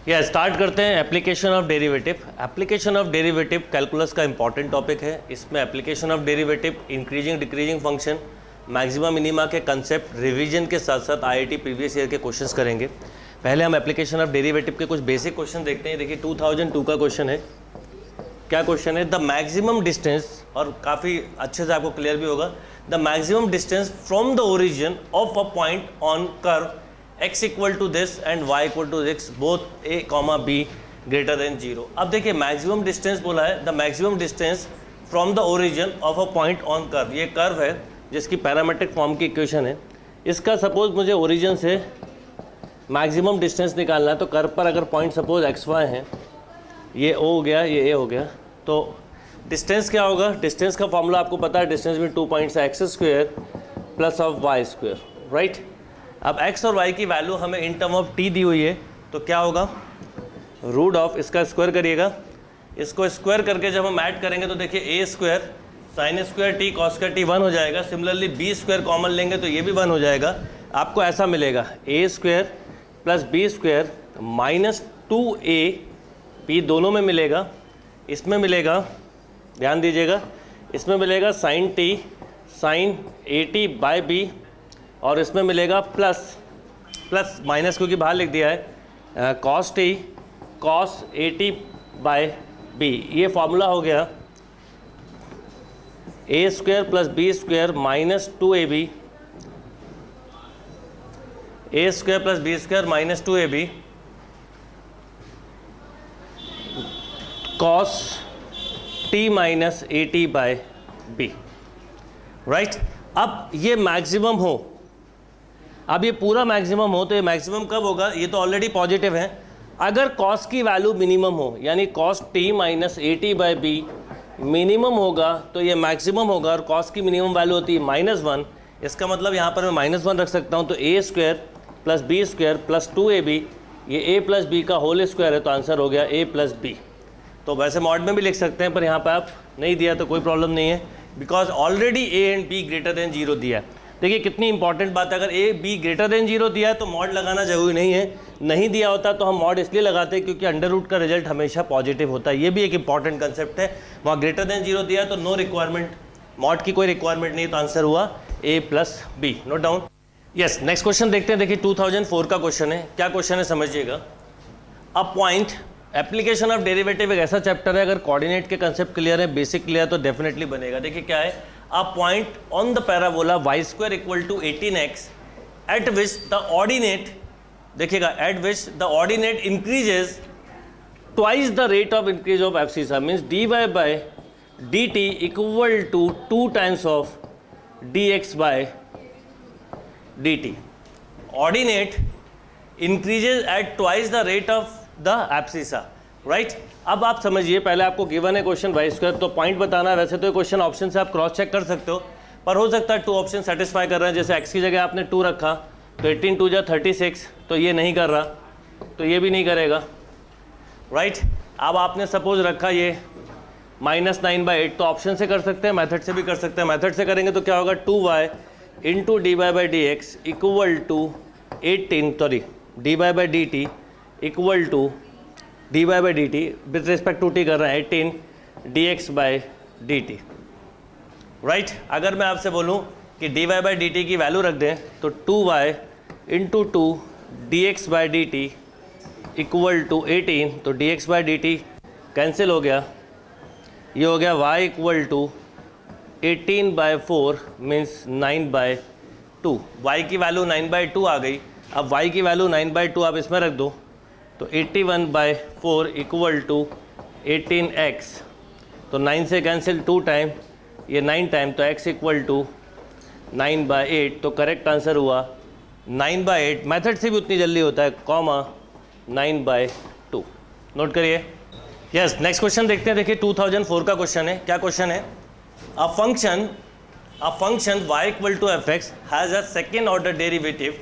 या स्टार्ट करते हैं application of derivative. Application of derivative calculus का इंपॉर्टेंट टॉपिक है। इसमें application of derivative, increasing decreasing function, maxima minima के कंसेप्ट, रिवीजन के साथ साथ आईआईटी प्रीवियस ईयर के क्वेश्चंस करेंगे। पहले हम एप्लीकेशन ऑफ डेरिवेटिव के कुछ बेसिक क्वेश्चन देखते हैं। देखिए 2002 का क्वेश्चन है। क्या क्वेश्चन है? द मैक्सिमम डिस्टेंस, और काफ़ी अच्छे से आपको क्लियर भी होगा, the maximum distance from the origin of a point on curve x equal to this and y equal to this both a, b greater than 0। अब देखिए मैक्सिमम डिस्टेंस बोला है, the maximum distance from the origin of a point on curve. ये curve है जिसकी parametric form की equation है। इसका सपोज मुझे ओरिजिन से मैक्सिमम डिस्टेंस निकालना है। तो कर्व पर अगर पॉइंट सपोज एक्स वाई है, ये ओ हो गया, ये ए हो गया, तो डिस्टेंस क्या होगा? डिस्टेंस का फॉर्मूला आपको पता है, डिस्टेंस में 2 पॉइंट्स है, x square plus of y square, right. अब x और y की वैल्यू हमें इन टर्म ऑफ t दी हुई है, तो क्या होगा? रूट ऑफ, इसका स्क्वायर करिएगा, इसको स्क्वायर करके जब हम ऐड करेंगे तो देखिए A square sine square T cos square T 1 हो जाएगा। सिमिलरली बी स्क्वायर कॉमन लेंगे तो ये भी 1 हो जाएगा। आपको ऐसा मिलेगा A square plus B square minus 2a p दोनों में मिलेगा। इसमें मिलेगा, ध्यान दीजिएगा, इसमें मिलेगा sine t sine a t by b, और इसमें मिलेगा प्लस माइनस क्योंकि बाहर लिख दिया है cos T cos A T by B. ये फॉर्मूला हो गया A square plus B square minus 2ab, A square plus B square minus 2ab cos T minus A T by B, right. अब ये मैक्सिमम हो, अब ये पूरा maximum हो, तो ये मैक्सिमम कब होगा? ये तो ऑलरेडी पॉजिटिव है। अगर कॉस की वैल्यू मिनिमम हो, यानी cos T minus A t by B minimum होगा, तो ये मैक्सिमम होगा। और कॉस की मिनिमम वैल्यू होती है -1। इसका मतलब यहाँ पर मैं -1 रख सकता हूँ। तो A square plus B square plus 2ab, ये a प्लस बी का होल स्क्वायर है, तो आंसर हो गया a प्लस बी। तो वैसे मॉड में भी लिख सकते हैं, पर यहाँ पर आप नहीं दिया तो कोई प्रॉब्लम नहीं है, because already a and b greater than 0 दिया है। देखिए कितनी इंपॉर्टेंट बात है, अगर a b ग्रेटर देन 0 दिया है तो मॉड लगाना जरूरी नहीं है। नहीं दिया होता तो हम मॉड इसलिए लगाते हैं क्योंकि अंडर रूट का रिजल्ट हमेशा पॉजिटिव होता है। ये भी एक इंपॉर्टेंट कंसेप्ट है। वहाँ ग्रेटर देन 0 दिया है तो नो रिक्वायरमेंट, मॉड की कोई रिक्वायरमेंट नहीं, तो आंसर हुआ a plus b. Note down. Yes, next question देखते हैं। देखिए 2004 का क्वेश्चन है। क्या क्वेश्चन है समझिएगा। A point, application of derivative एक ऐसा चैप्टर है, अगर कोऑर्डिनेट के कंसेप्ट क्लियर है, बेसिक क्लियर, तो डेफिनेटली बनेगा। देखिए क्या है, a point on the parabola y square equal to 18x at which the ordinate, देखिएगा, at which the ordinate increases twice the rate of increase of abscissa, means dy by dt equal to 2 times of dx by dt. Ordinate increases at twice the rate of the abscissa, right? अब आप समझिए, पहले आपको given है question Y square, तो point बताना है। वैसे तो ये क्वेश्चन ऑप्शन से आप क्रॉस चेक कर सकते हो, पर हो सकता है 2 ऑप्शन सेटिस्फाई कर रहे हैं। जैसे x की जगह आपने 2 रखा, तो 18 2 जा 36, तो ये नहीं कर रहा, तो ये भी नहीं करेगा, राइट। अब आपने सपोज रखा ये -9/8, तो ऑप्शन से कर सकते हैं, मेथड से भी कर सकते हैं। मेथड से करेंगे तो क्या होगा, 2y into d Y by D x equal to 18, sorry d Y by d t equal to d Y by d t with respect to t कर रहा है 18 d x by d t, right. अगर मैं आपसे बोलूँ कि d Y by d t की value रख दें, तो 2y into 2 d x by d t equal to 18, तो d x by d t cancel हो गया, ये हो गया y equal to 18/4 means 9/2। y की वैल्यू 9/2 आ गई। अब y की वैल्यू 9/2 आप इसमें रख दो, तो 81/4 इक्वल टू 18x, तो 9 से कैंसिल 2 टाइम, ये 9 टाइम, तो x इक्वल टू 9/8। तो करेक्ट आंसर हुआ 9/8। मेथड से भी उतनी जल्दी होता है, कॉमा 9/2। नोट करिए। यस, नेक्स्ट क्वेश्चन देखते हैं। देखिए 2004 का क्वेश्चन है। क्या क्वेश्चन है, a function y equal to f x has a second order derivative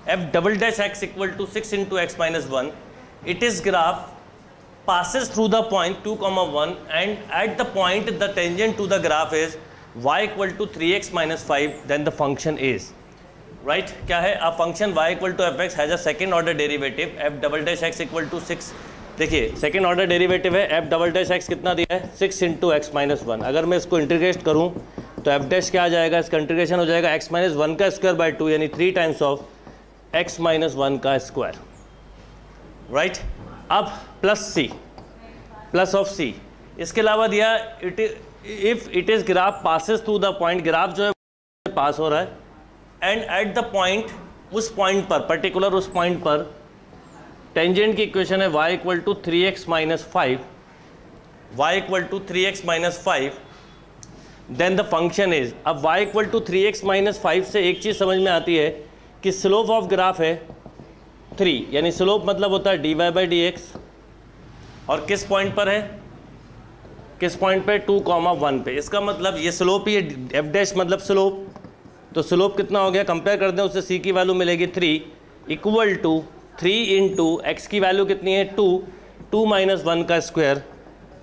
f double dash x equal to 6 into x minus 1. Its graph passes through the point 2, 1 and at the point the tangent to the graph is y equal to 3x minus 5, then the function is, right क्या है, a function y equal to f x has a second order derivative f double dash x equal to 6। देखिए second order derivative है, f double dash x कितना दिया है 6 into x minus 1। अगर मैं इसको इंटीग्रेट करूँ तो एफ डैश क्या आ जाएगा, इसका इंटीग्रेशन हो जाएगा एक्स माइनस 1 का स्क्वायर बाय 2 यानी 3 टाइम्स ऑफ एक्स माइनस 1 का स्क्वायर। राइट अब plus c, plus of c, इसके अलावा दिया if it is graph passes through the point, graph जो है पास हो रहा है एंड एट द पॉइंट, उस पॉइंट पर पर्टिकुलर उस पॉइंट पर टेंजेंट की इक्वेशन है y equal to 3x minus 5, y equal to 3x minus 5, then the function is, अब y equal to 3x minus 5 से एक चीज़ समझ में आती है कि स्लोप ऑफ ग्राफ है 3, यानी स्लोप मतलब होता है dy बाई डी एक्स, और किस पॉइंट पर है, किस पॉइंट पे 2,1 पे। इसका मतलब ये स्लोप ही है, एफ डैश मतलब स्लोप, तो स्लोप कितना हो गया, कंपेयर कर दें उससे सी की वैल्यू मिलेगी 3 इक्वल टू 3 इंटू एक्स की वैल्यू कितनी है 2 माइनस 1 का स्क्वायर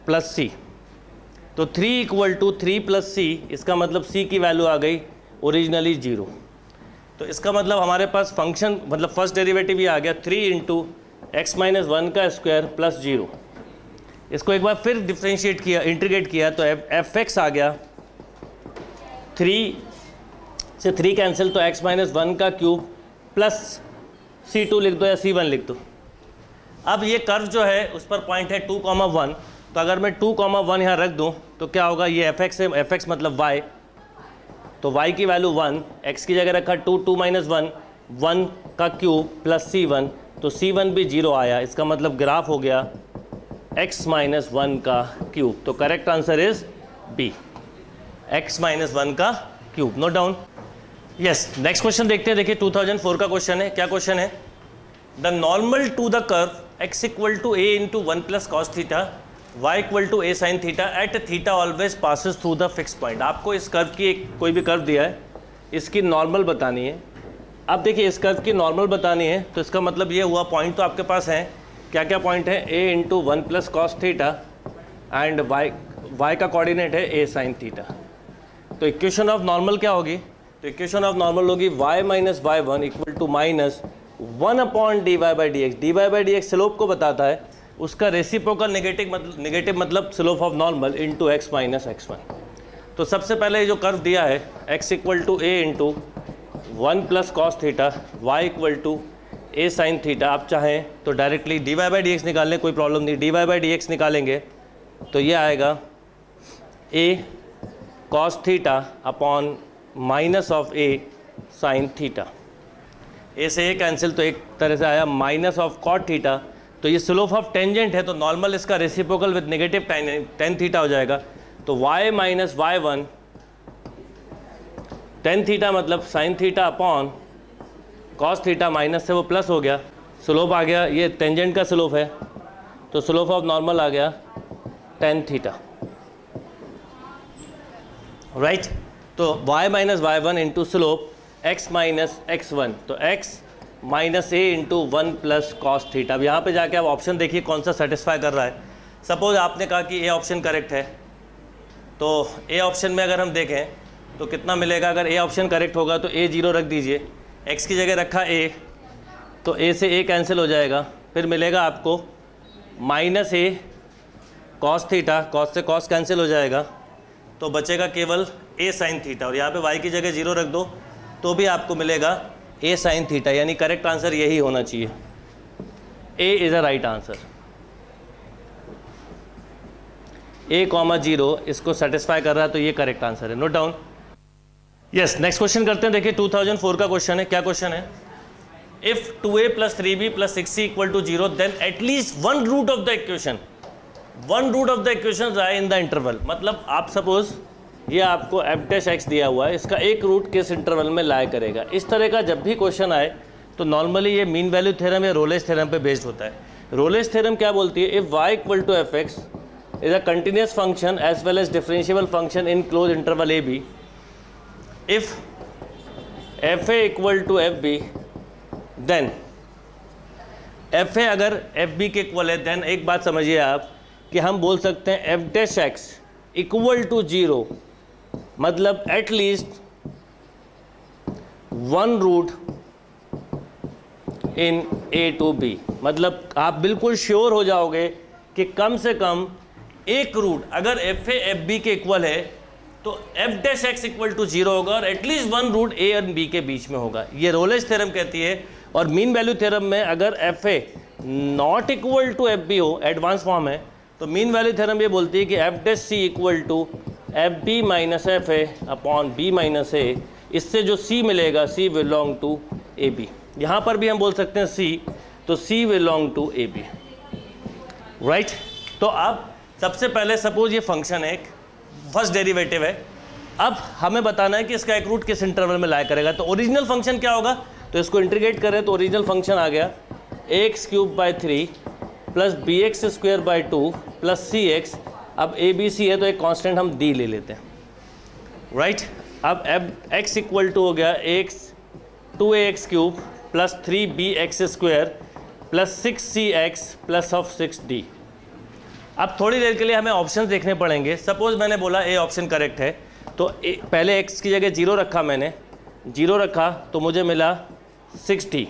प्लस सी, तो 3 इक्वल टू 3 प्लस सी, इसका मतलब सी की वैल्यू आ गई ओरिजिनली 0। तो इसका मतलब हमारे पास फंक्शन मतलब फर्स्ट डेरिवेटिव ये आ गया 3 इंटू एक्स माइनस 1 का स्क्वायर प्लस 0। इसको एक बार फिर डिफ्रेंशिएट किया, इंटीग्रेट किया तो एफ एक्स आ गया 3 से 3 कैंसिल, तो एक्स माइनस 1 का क्यूब प्लस C2 लिख दो या C1 लिख दो। अब ये कर्व जो है उस पर पॉइंट है 2,1, तो अगर मैं 2,1 यहाँ रख दूँ तो क्या होगा, ये एफ एक्स है, एफ एक्स मतलब y, तो y की वैल्यू 1, x की जगह रखा 2 माइनस 1 का क्यूब प्लस C1, तो C1 भी 0 आया, इसका मतलब ग्राफ हो गया x माइनस 1 का क्यूब। तो correct answer is B, x minus 1 का cube. Note down. Yes, next question देखते हैं। देखिए 2004 का क्वेश्चन है। क्या क्वेश्चन है, the normal to the curve x equal to a into 1 plus cos theta y equal to a sine theta at theta always passes through the fix point. आपको इस curve की कोई भी कर्व दिया है, इसकी नॉर्मल बतानी है। अब देखिए इस कर्व की नॉर्मल बतानी है तो इसका मतलब ये हुआ, पॉइंट तो आपके पास हैं, क्या क्या पॉइंट है, a into 1 plus cos theta and y का कोऑर्डिनेट है a साइन थीटा। तो इक्वेशन ऑफ नॉर्मल क्या होगी, तो इक्वेशन ऑफ नॉर्मल होगी y minus y1 equal to minus 1 upon d Y by D x. डी वाई बाई डी एक्स स्लोप को बताता है, उसका रेसिप्रोकल नेगेटिव मतलब slope of normal into x minus x1। तो सबसे पहले जो कर्व दिया है x equal to a into 1 plus cos theta y equal to a sine theta, आप चाहें तो directly d Y by D x निकालने, कोई प्रॉब्लम नहीं। D Y by D x निकालेंगे तो ये आएगा a cos theta upon minus of a sine theta. a से a कैंसिल, तो एक तरह से आया माइनस ऑफ कॉट थीटा। तो ये स्लोप ऑफ टेंजेंट है, तो नॉर्मल इसका reciprocal with negative tan theta हो जाएगा। तो y minus y1 tan theta मतलब sine theta upon cos theta, minus से वो प्लस हो गया, स्लोप आ गया, ये टेंजेंट का स्लोप है, तो स्लोप ऑफ नॉर्मल आ गया टेन थीटा। राइट, तो y minus y1 into slope x minus x1, तो x minus a into 1 plus cos theta. अब यहाँ पे जाके आप ऑप्शन देखिए कौन सा सेटिस्फाई कर रहा है। सपोज आपने कहा कि a ऑप्शन करेक्ट है, तो a ऑप्शन में अगर हम देखें तो कितना मिलेगा, अगर a ऑप्शन करेक्ट होगा तो a 0 रख दीजिए, x की जगह रखा a, तो a से a कैंसिल हो जाएगा, फिर मिलेगा आपको minus a cos theta, cos से कॉस कैंसिल हो जाएगा, तो बचेगा केवल a साइन थीटा, और यहाँ पे y की जगह 0 रख दो तो भी आपको मिलेगा a साइन थीटा, यानी करेक्ट आंसर यही होना चाहिए। a is a right answer. a comma 0 इसको सेटिस्फाई कर रहा है, तो ये करेक्ट आंसर है। Note down. Yes, next question करते हैं। देखिए 2004 का क्वेश्चन है। क्या क्वेश्चन है, if 2a plus 3b plus 6c equal to 0 then at least one root of the equation lie in the interval. मतलब आप सपोज ये आपको एफ डैश एक्स दिया हुआ है, इसका एक रूट किस इंटरवल में लाई करेगा। इस तरह का जब भी क्वेश्चन आए तो नॉर्मली ये मीन वैल्यू थ्योरम या रोलेस थ्योरम पे बेस्ड होता है। रोलेस थ्योरम क्या बोलती है, if y equal to f x is a continuous function as well as differentiable function in close interval a b, if f a equal to F b then f a अगर f b के equal है, then एक बात समझिए आप कि हम बोल सकते हैं f dash x equal to 0, मतलब at least 1 root in a to b, मतलब आप बिल्कुल श्योर हो जाओगे कि कम से कम एक रूट अगर एफ ए एफ बी के इक्वल है तो f dash x equal to 0 होगा और एटलीस्ट 1 रूट ए और बी के बीच में होगा। ये रोलेज थ्योरम कहती है। और मीन वैल्यू थ्योरम में अगर F A not equal to F B हो, एडवांस फॉर्म है, तो मीन वैल्यू थ्योरम ये बोलती है कि F dash C equal to F B minus F A upon B minus A. इससे जो सी मिलेगा C belong to A B. यहाँ पर भी हम बोल सकते हैं सी, तो C belong to A B, right. तो अब सबसे पहले सपोज ये फंक्शन है, एक फर्स्ट डेरिवेटिव है। अब हमें बताना है कि इसका एक रूट किस इंटरवल में लाया करेगा। तो ओरिजिनल फंक्शन क्या होगा, तो इसको इंटीग्रेट करें तो ओरिजिनल फंक्शन आ गया x cube by 3 plus b x square by 2 plus c x. अब ए बी सी है तो एक कांस्टेंट हम डी ले लेते हैं, राइट। अब एफ एक्स इक्वल टू हो गया x 2ax cube plus 3bx square plus 6cx plus of 6d। अब थोड़ी देर के लिए हमें ऑप्शन देखने पड़ेंगे। सपोज मैंने बोला ए ऑप्शन करेक्ट है, तो पहले x की जगह 0 रखा, मैंने 0 रखा तो मुझे मिला 6d,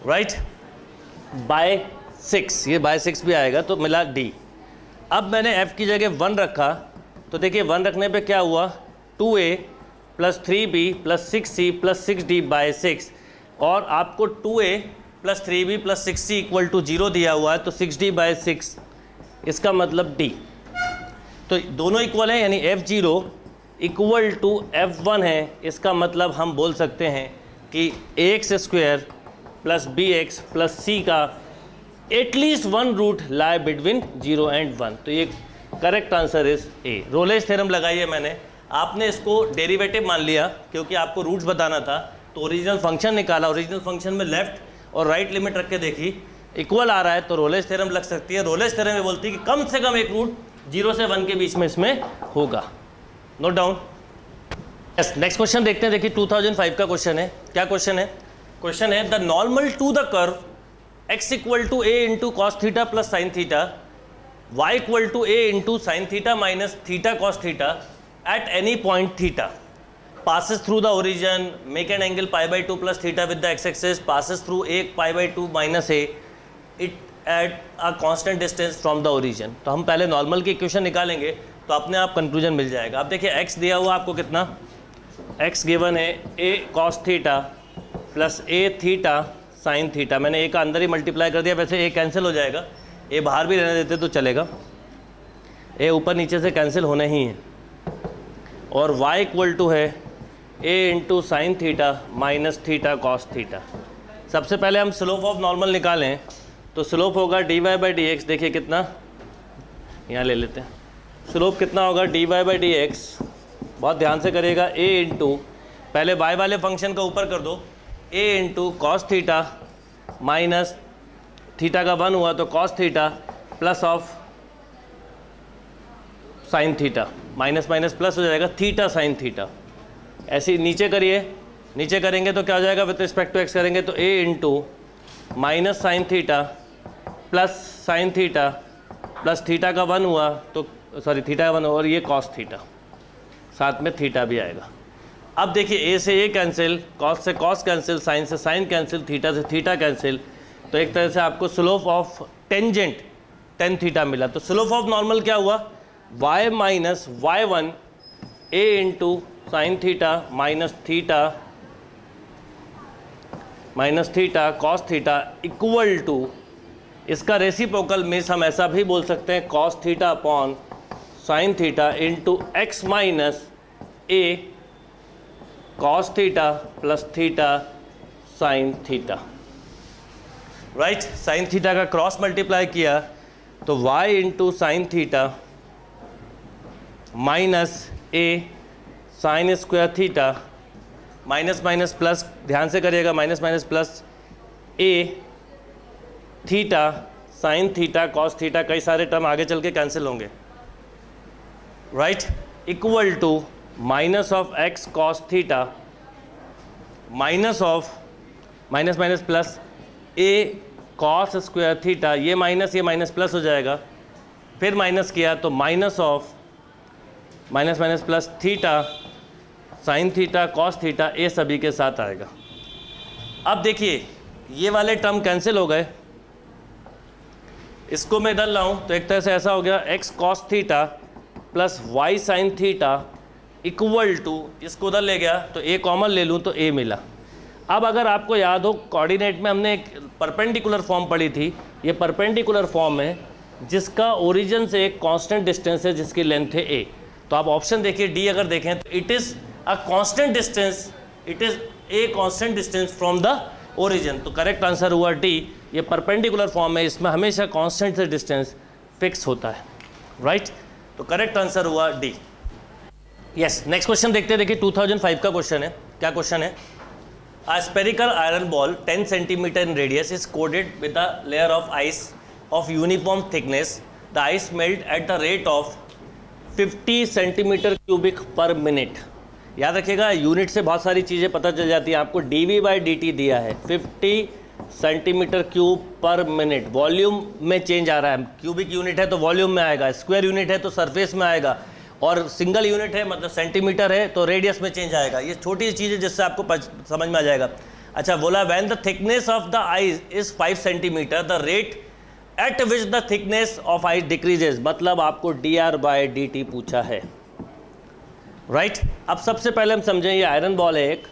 राइट, बाय 6, ये बाय 6 भी आएगा तो मिला d। अब मैंने f की जगह 1 रखा, तो देखिए 1 रखने पे क्या हुआ, 2a plus 3b plus 6c plus 6d bye 6। और आपको 2a plus 3b plus 6c equal to 0 दिया हुआ है, तो 6d बाय 6, इसका मतलब d। तो दोनों इक्वल हैं, यानी f0 इक्वल टू f1 है। इसका मतलब हम बोल सकते हैं कि ax square plus bx plus c का at least 1 root lie between 0 and 1। तो ये correct answer is A. Rolle's theorem लगाई है मैंने, आपने इसको डेरिवेटिव मान लिया क्योंकि आपको रूट्स बताना था, तो ओरिजिनल फंक्शन निकाला, ओरिजिनल फंक्शन में लेफ्ट और राइट लिमिट रख के देखी, इक्वल आ रहा है तो रोलेज थ्योरम लग सकती है। रोलेज थ्योरम ये बोलती है कि कम से कम एक रूट 0 से 1 के बीच में इसमें होगा। Note down. Yes, next question देखते हैं। देखिए 2005 का क्वेश्चन है। क्या क्वेश्चन है? क्वेश्चन है the normal to the curve x equal to a into cos theta plus sine theta, y equal to a into sine theta minus theta cos theta at any point theta passes through the origin, make an angle pi by 2 plus theta with the x-axis, passes through a pi by 2 minus a, it at a constant distance from the origin। तो हम पहले normal की equation निकालेंगे तो अपने आप conclusion मिल जाएगा। अब देखिए x दिया हुआ आपको कितना, x गिवन है a cos theta plus a theta sine theta. मैंने a का अंदर ही मल्टीप्लाई कर दिया, वैसे a कैंसिल हो जाएगा, a बाहर भी रहने देते तो चलेगा, a ऊपर नीचे से कैंसिल होना ही है। और y इक्वल टू है a into sine theta minus theta cos theta. सबसे पहले हम स्लोप ऑफ नॉर्मल निकालें तो स्लोप होगा dy बाई डी एक्स। देखिए कितना, यहाँ ले लेते हैं, स्लोप कितना होगा dy बाई डी एक्स, बहुत ध्यान से करिएगा, a इंटू पहले y वाले फंक्शन का ऊपर कर दो, a into cos theta minus theta का 1 हुआ तो cos theta plus of sine theta, minus minus plus हो जाएगा थीटा साइन थीटा। ऐसे नीचे करिए, नीचे करेंगे तो क्या हो जाएगा, विद रिस्पेक्ट टू एक्स करेंगे तो a into minus sine theta plus sine theta plus theta का 1 हुआ तो सॉरी थीटा का 1 हुआ और ये कॉस थीटा, साथ में थीटा भी आएगा। अब देखिए a से a कैंसिल, कॉस से कॉस कैंसिल, साइन से साइन कैंसिल, थीटा से थीटा कैंसिल, तो एक तरह से आपको slope of tangent tan theta मिला। तो स्लोप ऑफ नॉर्मल क्या हुआ, y minus y1 a into sine theta minus theta cos theta equal to, इसका रेसिप्रोकल मीन्स हम ऐसा भी बोल सकते हैं cos theta upon sine theta into x minus a cos theta plus theta sine theta, right. Sine theta का cross multiply किया तो y into sine theta minus a sine square theta, minus minus plus, ध्यान से करिएगा, minus minus plus a theta sine theta cos theta, कई सारे term आगे चल के कैंसिल होंगे, right, equal to minus of x cos theta minus of minus minus plus a cos square theta, ये माइनस प्लस हो जाएगा, फिर माइनस किया तो minus of minus minus plus theta sine theta, cos theta, ये सभी के साथ आएगा। अब देखिए ये वाले टर्म कैंसिल हो गए, इसको मैं इधर लाऊं तो एक तरह से ऐसा हो गया x cos theta plus y sine theta equal to, इसको उधर ले गया तो ए कॉमन ले लूँ तो ए मिला। अब अगर आपको याद हो कोऑर्डिनेट में हमने एक परपेंडिकुलर फॉर्म पढ़ी थी, ये परपेंडिकुलर फॉर्म है जिसका ओरिजिन से एक कांस्टेंट डिस्टेंस है जिसकी लेंथ है ए। तो आप ऑप्शन देखिए डी अगर देखें तो it is a constant distance, it is a constant distance from the origin. तो करेक्ट आंसर हुआ डी। ये परपेंडिकुलर फॉर्म है, इसमें हमेशा कांस्टेंट से डिस्टेंस फिक्स होता है, राइट। तो करेक्ट आंसर हुआ डी। यस, नेक्स्ट क्वेश्चन देखते हैं। देखिए 2005 का क्वेश्चन है। क्या क्वेश्चन है? A spherical iron ball 10 centimeter in radius is coated with a layer of ice of uniform thickness. The ice melt at the rate of 50 centimeter cubic per minute. याद रखिएगा unit से बहुत सारी चीज़ें पता चल जाती हैं आपको। dv/dt दिया है 50 सेंटीमीटर क्यूब पर मिनट, वॉल्यूम में चेंज आ रहा है। क्यूबिक यूनिट है तो वॉल्यूम में आएगा, स्क्वायर यूनिट है तो सरफेस में आएगा, और सिंगल यूनिट है मतलब सेंटीमीटर है तो रेडियस में चेंज आएगा। ये छोटी सी चीज़ है जिससे आपको समझ में आ जाएगा। अच्छा बोला when the thickness of the ice is 5 centimetre the rate at which the thickness of ice decreases, मतलब आपको dr/dt पूछा है, राइट। अब सबसे पहले हम समझें ये आयरन बॉल है एक,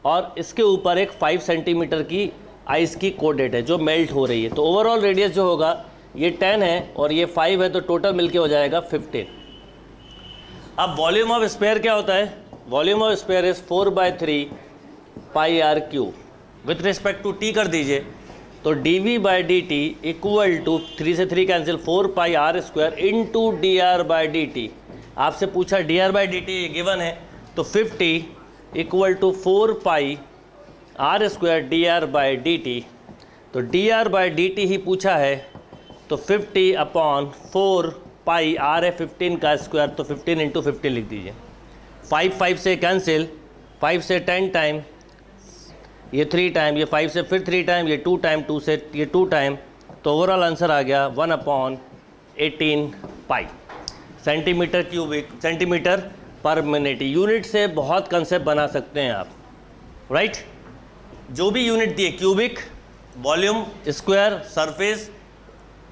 और इसके ऊपर एक 5 सेंटीमीटर की आइस की कोडेड है जो मेल्ट हो रही है। तो ओवरऑल रेडियस जो होगा ये 10 है और ये 5 है, तो टोटल मिलके हो जाएगा 15। अब वॉल्यूम ऑफ स्फीयर क्या होता है? Volume of sphere is 4/3 pi r cube. With respect to t कर दीजिए तो dv/dt इक्वल टू 3 से 3 cancel 4 pi r square into dr/dt। आपसे पूछा dr/dt गिवन है तो 50 equal to 4 pi r square dr/dt। तो dr/dt ही पूछा है तो 50/4 पाई आर है 15 का स्क्वायर, तो 15 इंटू 50 लिख दीजिए। 5 से कैंसिल, 5 से 10 टाइम, ये 3 टाइम, ये 5 से फिर 3 टाइम, ये 2 टाइम, 2 से ये 2 टाइम, तो ओवरऑल आंसर आ गया 1/18 पाई सेंटीमीटर क्यूबिक, सेंटीमीटर पर मिनट। यूनिट से बहुत कंसेप्ट बना सकते हैं आप, राइट। जो भी यूनिट दिए cubic, volume, square, surface,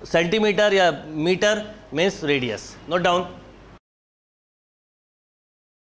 centimetre या metre means radius. Note down.